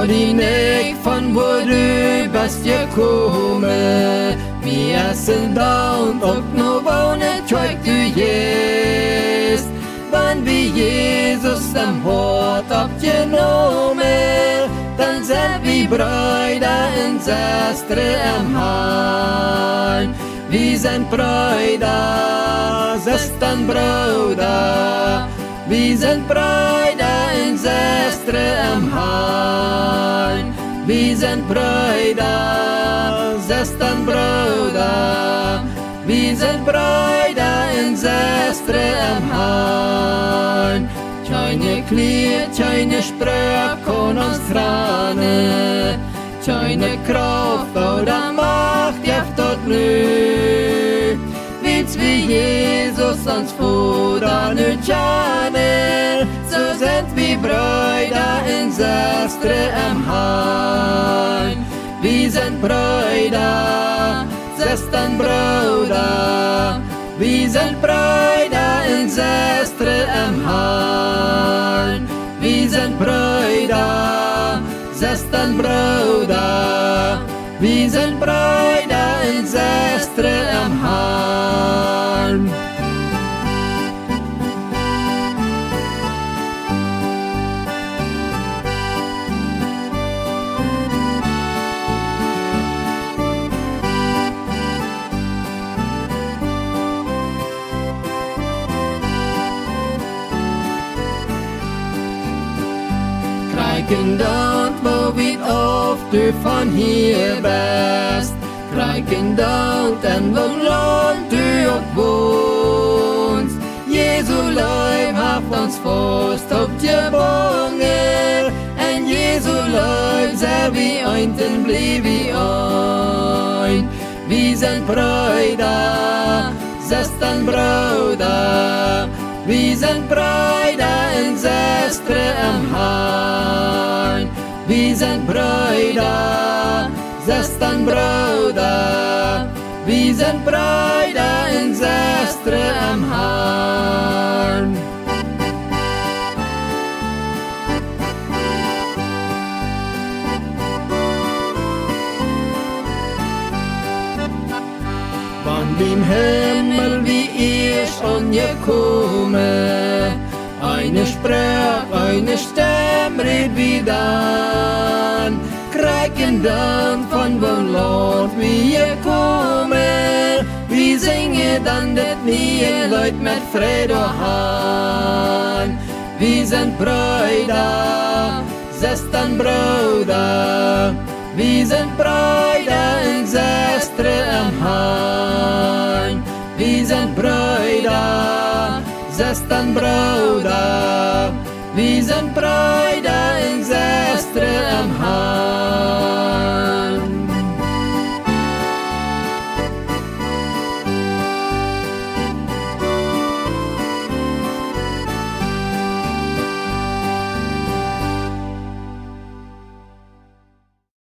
die nek van waar du best gekomen. Vi är soldat och nu vånet tjock du gest. Van vi Jesus dem hårt abgenommen, dann sind vi Brüder und Schwestern am Herrn. Vi sind Brüder, Schwestern, Brüder. Vi sind Brüder und Schwestern am Herrn. Vi sind Brüder, Schwestern, Brüder. Vi sind Brüder und Schwestern am Herrn. Keine Klied, keine Sprüche kann uns trennen. Keine Kraft oder Macht hilft dort nu. Wits wie Jesus uns Vater nu kennen, so sind wir Brüder und Schwestern am Herrn. Wir sind Brüder, Schwestern, Brüder. Wir sind Brüder und Schwestern am Herrn. Wir sind Brüder, Schwestern, Brüder. Wir sind Brüder und Schwestern am Herrn. Krijgen dat wo wie oft du van hier best. Krijgen dat en wo land du ook woonst. Jesu Leib haft ons vast op je wangen. En Jesu Leib zei wie eind en blieb wie eind. Wir sind Brüder, Schwestern, Brüder. Wir sind Brüder und Schwestern am Herrn. Wir sind Brüder, Schwestern, Brüder. Wir sind Brüder und Schwestern am Herrn. Van dem Himmel wie ich angekommen, eine Sprache, eine Stimme red wie dann. Krijgen dann von wo Land wir kommen, wir singen dann das Lied Leut mit Freude an. Wir sind Brüder, Schwestern, Brüder. Wir sind Brüder und Schwestern am Herrn. Wir sind Brüder, Schwestern, Brüder. Wir sind Brüder und Schwestern am Herrn.